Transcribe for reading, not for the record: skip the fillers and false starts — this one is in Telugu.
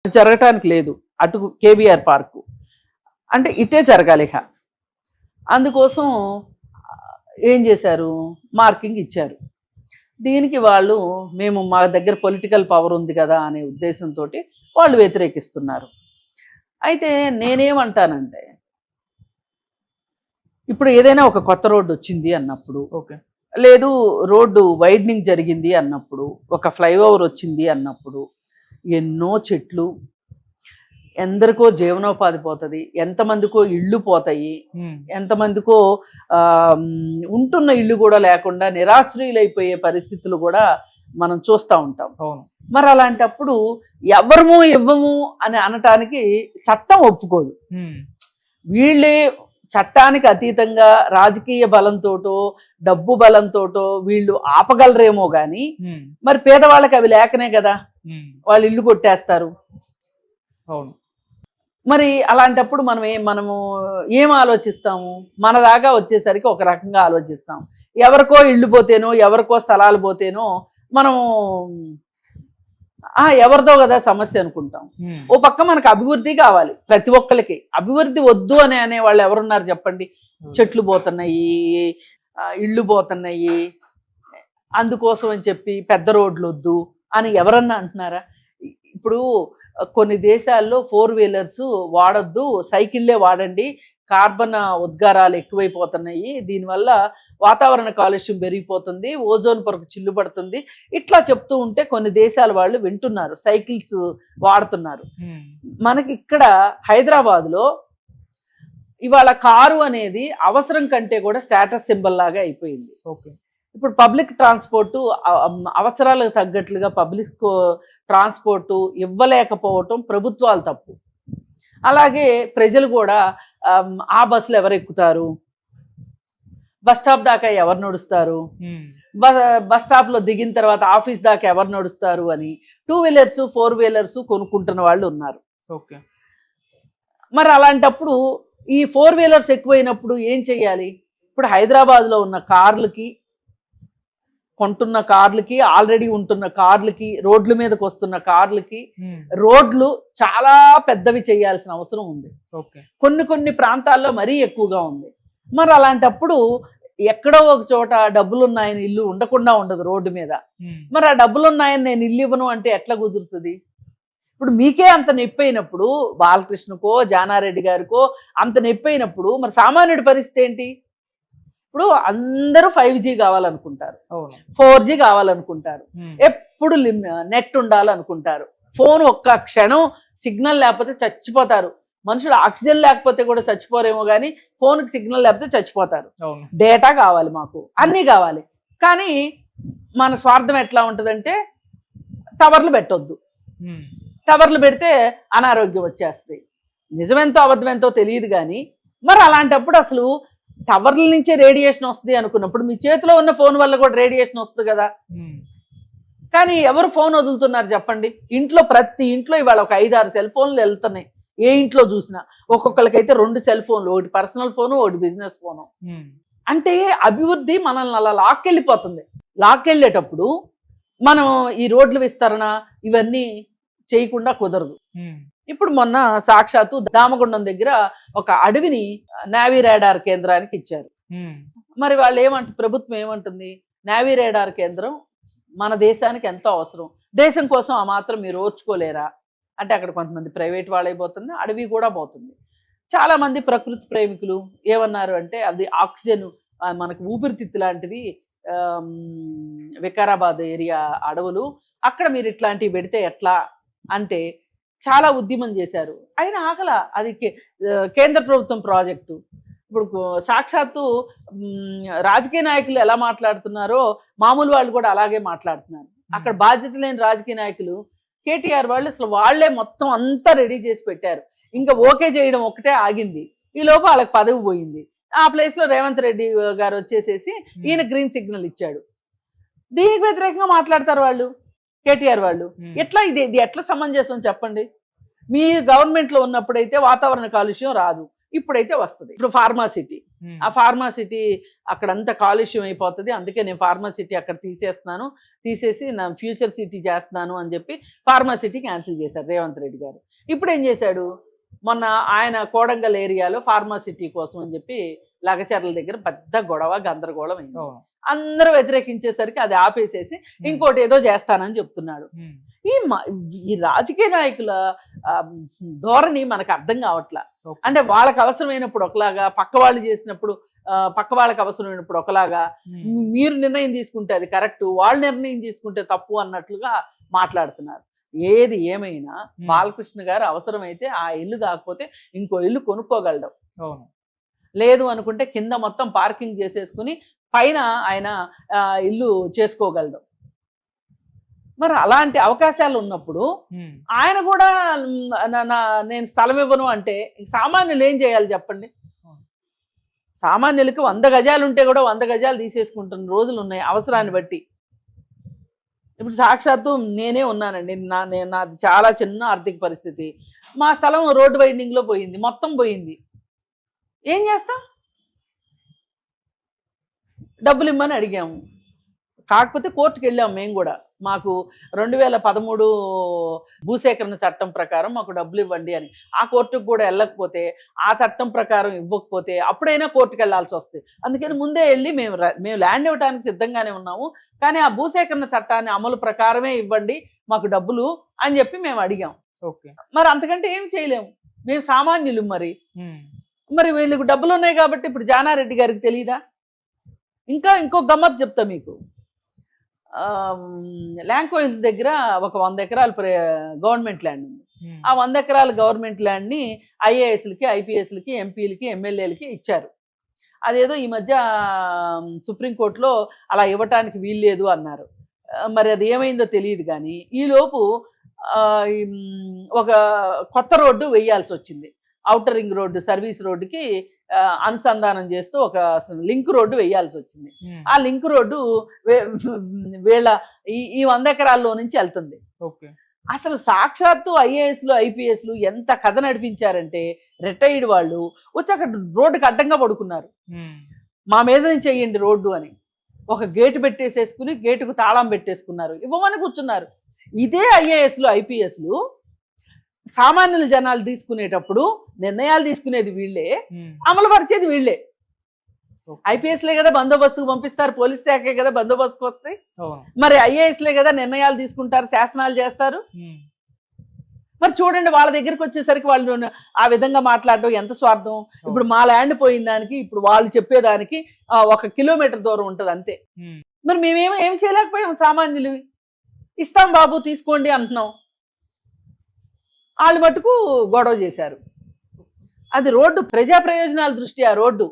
జరగటానికి లేదు. అటు కేబీఆర్ పార్కు అంటే ఇటే జరగాలి. అందుకోసం ఏం చేశారు, మార్కింగ్ ఇచ్చారు. దీనికి వాళ్ళు మేము మా దగ్గర పొలిటికల్ పవర్ ఉంది కదా అనే ఉద్దేశంతో వాళ్ళు వ్యతిరేకిస్తున్నారు. అయితే నేనేమంటానంటే, ఇప్పుడు ఏదైనా ఒక కొత్త రోడ్డు వచ్చింది అన్నప్పుడు, ఓకే, లేదు రోడ్డు వైడనింగ్ జరిగింది అన్నప్పుడు, ఒక ఫ్లైఓవర్ వచ్చింది అన్నప్పుడు, ఎన్నో చెట్లు, ఎందరికో జీవనోపాధి పోతుంది, ఎంతమందికో ఇళ్ళు పోతాయి, ఎంతమందికో ఉంటున్న ఇల్లు కూడా లేకుండా నిరాశ్రయులైపోయే పరిస్థితులు కూడా మనం చూస్తూ ఉంటాం. అవును. మరి అలాంటప్పుడు ఎవరము ఇవ్వము అని అనటానికి చట్టం ఒప్పుకోదు. వీళ్ళే చట్టానికి అతీతంగా రాజకీయ బలంతోటో డబ్బు బలంతోటో వీళ్ళు ఆపగలరేమో కానీ మరి పేదవాళ్ళకి అవి లేకనే కదా వాళ్ళు ఇల్లు కొట్టేస్తారు. అవును. మరి అలాంటప్పుడు మనము ఏం ఆలోచిస్తాము, మన దాకా వచ్చేసరికి ఒక రకంగా ఆలోచిస్తాం. ఎవరికో ఇళ్ళు పోతేనో ఎవరికో స్థలాలు పోతేనో మనము ఎవరిదో కదా సమస్య అనుకుంటాం. ఓ పక్క మనకు అభివృద్ధి కావాలి, ప్రతి ఒక్కరికి అభివృద్ధి వద్దు అనే వాళ్ళు ఎవరున్నారు చెప్పండి? చెట్లు పోతున్నాయి, ఇళ్ళు పోతున్నాయి, అందుకోసం అని చెప్పి పెద్ద రోడ్లు వద్దు అని ఎవరన్నా అంటున్నారా? ఇప్పుడు కొన్ని దేశాల్లో 4 వీలర్స్ వాడొద్దు, సైకిళ్ళే వాడండి, కార్బన్ ఉద్గారాలు ఎక్కువైపోతున్నాయి, దీనివల్ల వాతావరణ కాలుష్యం పెరిగిపోతుంది, ఓజోన్ పొరకు చిల్లు పడుతుంది, ఇట్లా చెప్తూ ఉంటే కొన్ని దేశాల వాళ్ళు వింటున్నారు, సైకిల్స్ వాడుతున్నారు. మనకి ఇక్కడ హైదరాబాద్లో ఇవాళ కారు అనేది అవసరం కంటే కూడా స్టేటస్ సింబల్ లాగా అయిపోయింది. ఓకే. ఇప్పుడు పబ్లిక్ ట్రాన్స్పోర్టు అవసరాలకు తగ్గట్లుగా పబ్లిక్ ట్రాన్స్పోర్టు ఇవ్వలేకపోవటం ప్రభుత్వాలు తప్పు. అలాగే ప్రజలు కూడా ఆ బస్సులు ఎవరు ఎక్కుతారు, బస్ స్టాప్ దాకా ఎవరు నడుస్తారు, బస్ స్టాప్లో దిగిన తర్వాత ఆఫీస్ దాకా ఎవరు నడుస్తారు అని 2 వీలర్స్ 4 వీలర్స్ కొనుక్కుంటున్న వాళ్ళు ఉన్నారు. ఓకే. మరి అలాంటప్పుడు ఈ 4 వీలర్స్ ఎక్కువైనప్పుడు ఏం చెయ్యాలి? ఇప్పుడు హైదరాబాద్లో ఉన్న కార్లకి, కొంటున్న కార్లకి, ఆల్రెడీ ఉంటున్న కార్లకి, రోడ్ల మీదకి వస్తున్న కార్లకి రోడ్లు చాలా పెద్దవి చేయాల్సిన అవసరం ఉంది. కొన్ని ప్రాంతాల్లో మరీ ఎక్కువగా ఉంది. మరి అలాంటప్పుడు ఎక్కడో ఒక చోట డబ్బులున్నాయని ఇల్లు ఉండకుండా ఉండదు రోడ్డు మీద. మరి ఆ డబ్బులున్నాయని నేను ఇల్లు ఇవ్వను అంటే ఎట్లా కుదురుతుంది? ఇప్పుడు మీకే అంత నొప్పి అయినప్పుడు, బాలకృష్ణకో జానారెడ్డి గారికో అంత నొప్పి అయినప్పుడు మరి సామాన్యుడి పరిస్థితి ఏంటి? ఇప్పుడు అందరూ 5G కావాలనుకుంటారు, 4G కావాలనుకుంటారు, ఎప్పుడు నెట్ ఉండాలనుకుంటారు, ఫోన్ ఒక్క క్షణం సిగ్నల్ లేకపోతే చచ్చిపోతారు. మనుషులు ఆక్సిజన్ లేకపోతే కూడా చచ్చిపోరేమో కానీ ఫోన్కి సిగ్నల్ లేకపోతే చచ్చిపోతారు. డేటా కావాలి, మాకు అన్నీ కావాలి. కానీ మన స్వార్థం ఎట్లా ఉంటుందంటే టవర్లు పెట్టొద్దు, టవర్లు పెడితే అనారోగ్యం వచ్చేస్తుంది. నిజమెంతో అబద్ధమెంతో తెలియదు కానీ మరి అలాంటప్పుడు అసలు టవర్ల నుంచే రేడియేషన్ వస్తుంది అనుకున్నప్పుడు మీ చేతిలో ఉన్న ఫోన్ వల్ల కూడా రేడియేషన్ వస్తుంది కదా. కానీ ఎవరు ఫోన్ వదులుతున్నారు చెప్పండి? ఇంట్లో ప్రతి ఇంట్లో ఇవాళ ఒక 5-6 సెల్ ఫోన్లు వెళ్తున్నాయి. ఏ ఇంట్లో చూసినా ఒక్కొక్కరికైతే 2 సెల్ ఫోన్లు, ఒకటి పర్సనల్ ఫోను, ఒకటి బిజినెస్ ఫోను. అంటే అభివృద్ధి మనల్ని అలా లాక్కెళ్ళిపోతుంది. లాక్కెళ్ళేటప్పుడు మనం ఈ రోడ్ల విస్తరణ ఇవన్నీ చేయకుండా కుదరదు. ఇప్పుడు మొన్న సాక్షాత్తు దామగుండం దగ్గర ఒక అడవిని నేవీ రాడార్ కేంద్రానికి ఇచ్చారు. మరి వాళ్ళు ప్రభుత్వం ఏమంటుంది? నేవీ రాడార్ కేంద్రం మన దేశానికి ఎంతో అవసరం, దేశం కోసం ఆ మాత్రం మీరు ఓర్చుకోలేరా అంటే అక్కడ కొంతమంది ప్రైవేట్ వాళ్ళైపోతుంది, అడవి కూడా పోతుంది. చాలామంది ప్రకృతి ప్రేమికులు ఏమన్నారు అంటే అది ఆక్సిజన్ మనకు ఊపిరితిత్తు లాంటిది, వికారాబాద్ ఏరియా అడవులు, అక్కడ మీరు ఇట్లాంటివి పెడితే ఎట్లా అంటే చాలా ఉద్యమం చేశారు. అయినా ఆగల, అది కేంద్ర ప్రభుత్వం ప్రాజెక్టు. ఇప్పుడు సాక్షాత్తు రాజకీయ నాయకులు ఎలా మాట్లాడుతున్నారో మామూలు వాళ్ళు కూడా అలాగే మాట్లాడుతున్నారు. అక్కడ బాధ్యత లేని రాజకీయ నాయకులు కేటీఆర్ వాళ్ళు అసలు వాళ్లే మొత్తం అంతా రెడీ చేసి పెట్టారు. ఇంకా ఓకే చేయడం ఒకటే ఆగింది. ఈ లోపు వాళ్ళకి పదవి పోయింది. ఆ ప్లేస్లో రేవంత్ రెడ్డి గారు వచ్చేసేసి ఈయన గ్రీన్ సిగ్నల్ ఇచ్చాడు. దీనికి వ్యతిరేకంగా మాట్లాడతారు వాళ్ళు, కేటీఆర్ వాళ్ళు. ఎట్లా ఇది ఎట్లా సమంజసం చెప్పండి? మీ గవర్నమెంట్లో ఉన్నప్పుడైతే వాతావరణ కాలుష్యం రాదు, ఇప్పుడైతే వస్తుంది. ఇప్పుడు ఫార్మాసిటీ, ఆ ఫార్మాసిటీ అక్కడంతా కాలుష్యం అయిపోతుంది, అందుకే నేను ఫార్మాసిటీ అక్కడ తీసేసి నా ఫ్యూచర్ సిటీ చేస్తున్నాను అని చెప్పి ఫార్మాసిటీ క్యాన్సిల్ చేశారు రేవంత్ రెడ్డి గారు. ఇప్పుడు ఏం చేశాడు, మొన్న ఆయన కోడంగల్ ఏరియాలో ఫార్మాసిటీ కోసం అని చెప్పి లగచర్ల దగ్గర పెద్ద గొడవ గందరగోళం అయింది. అందరూ వ్యతిరేకించేసరికి అది ఆపేసేసి ఇంకోటి ఏదో చేస్తానని చెప్తున్నాడు. ఈ రాజకీయ నాయకుల ధోరణి మనకు అర్థం కావట్లా. అంటే వాళ్ళకి అవసరమైనప్పుడు ఒకలాగా, పక్క వాళ్ళు చేసినప్పుడు పక్క వాళ్ళకి అవసరమైనప్పుడు ఒకలాగా, మీరు నిర్ణయం తీసుకుంటే అది కరెక్ట్, వాళ్ళు నిర్ణయం తీసుకుంటే తప్పు అన్నట్లుగా మాట్లాడుతున్నారు. ఏది ఏమైనా బాలకృష్ణ గారు అవసరమైతే ఆ ఇల్లు కాకపోతే ఇంకో ఇల్లు కొనుక్కోగలడం, లేదు అనుకుంటే కింద మొత్తం పార్కింగ్ చేసేసుకుని పైన ఆయన ఇల్లు చేసుకోగలడం. మరి అలాంటి అవకాశాలు ఉన్నప్పుడు ఆయన కూడా నేను స్థలం ఇవ్వను అంటే సామాన్యులు ఏం చేయాలి చెప్పండి? సామాన్యులకి 100 గజాలు ఉంటే కూడా 100 గజాలు తీసేసుకుంటున్న రోజులు ఉన్నాయి అవసరాన్ని బట్టి. ఇప్పుడు సాక్షాత్తు నేనే ఉన్నానండి, నాది చాలా చిన్న ఆర్థిక పరిస్థితి. మా స్థలం రోడ్డు వైండింగ్లో పోయింది, మొత్తం పోయింది. ఏం చేస్తాం? డబ్బులు ఇమ్మని అడిగాము, కాకపోతే కోర్టుకు వెళ్ళాము మేము కూడా. మాకు 2013 భూసేకరణ చట్టం ప్రకారం మాకు డబ్బులు ఇవ్వండి అని. ఆ కోర్టుకు కూడా వెళ్ళకపోతే, ఆ చట్టం ప్రకారం ఇవ్వకపోతే అప్పుడైనా కోర్టుకు వెళ్ళాల్సి వస్తుంది. అందుకని ముందే వెళ్ళి మేము ల్యాండ్ ఇవ్వడానికి సిద్ధంగానే ఉన్నాము, కానీ ఆ భూసేకరణ చట్టాన్ని అమలు ప్రకారమే ఇవ్వండి మాకు డబ్బులు అని చెప్పి మేము అడిగాం. మరి అంతకంటే ఏం చేయలేము, మేము సామాన్యులు. మరి వీళ్ళకి డబ్బులు ఉన్నాయి కాబట్టి ఇప్పుడు జానారెడ్డి గారికి తెలియదా? ఇంకో గమ్మత్ చెప్తా మీకు. ల్యాంకో హిల్స్ దగ్గర ఒక 100 ఎకరాలు గవర్నమెంట్ ల్యాండ్ ఉంది. ఆ 100 ఎకరాల గవర్నమెంట్ ల్యాండ్ని ఐఏఎస్లకి, ఐపీఎస్లకి, ఎంపీలకి, ఎమ్మెల్యేలకి ఇచ్చారు. అదేదో ఈ మధ్య సుప్రీంకోర్టులో అలా ఇవ్వటానికి వీల్లేదు అన్నారు. మరి అది ఏమైందో తెలియదు. కానీ ఈలోపు ఒక కొత్త రోడ్డు వేయాల్సి వచ్చింది. ఔటర్ రింగ్ రోడ్డు, సర్వీస్ రోడ్డుకి అనుసంధానం చేస్తూ ఒక లింక్ రోడ్డు వేయాల్సి వచ్చింది. ఆ లింక్ రోడ్డు వీళ్ళ ఈ 100 ఎకరాల్లో నుంచి వెళ్తుంది. అసలు సాక్షాత్తు ఐఏఎస్లు, ఐపీఎస్లు ఎంత కథ నడిపించారంటే, రిటైర్డ్ వాళ్ళు వచ్చి అక్కడ రోడ్డుకి అడ్డంగా పడుకున్నారు. మా మీద నుంచి చెయ్యండి రోడ్డు అని. ఒక గేటు పెట్టేసేసుకుని గేటుకు తాళం పెట్టేసుకున్నారు, ఇవ్వమని కూర్చున్నారు. ఇదే ఐఏఎస్లు, ఐపీఎస్లు సామాన్యుల జనాలు తీసుకునేటప్పుడు నిర్ణయాలు తీసుకునేది వీళ్ళే, అమలు పరిచేది వీళ్ళే. ఐపీఎస్లే కదా బందోబస్తుకు పంపిస్తారు, పోలీస్ శాఖే కదా బందోబస్తుకు వస్తాయి. మరి ఐఏఎస్లే కదా నిర్ణయాలు తీసుకుంటారు, శాసనాలు చేస్తారు. మరి చూడండి, వాళ్ళ దగ్గరికి వచ్చేసరికి వాళ్ళు ఆ విధంగా మాట్లాడటం ఎంత స్వార్థం. ఇప్పుడు మా ల్యాండ్ పోయిన దానికి ఇప్పుడు వాళ్ళు చెప్పేదానికి 1 కిలోమీటర్ దూరం ఉంటుంది అంతే. మరి మేమేం చేయలేకపోయాం, సామాన్యులు. ఇస్తాం బాబు తీసుకోండి అంటున్నాం, వాళ్ళు మటుకు గొడవ చేశారు. అది రోడ్డు ప్రజా ప్రయోజనాల దృష్ట్యా రోడ్డు.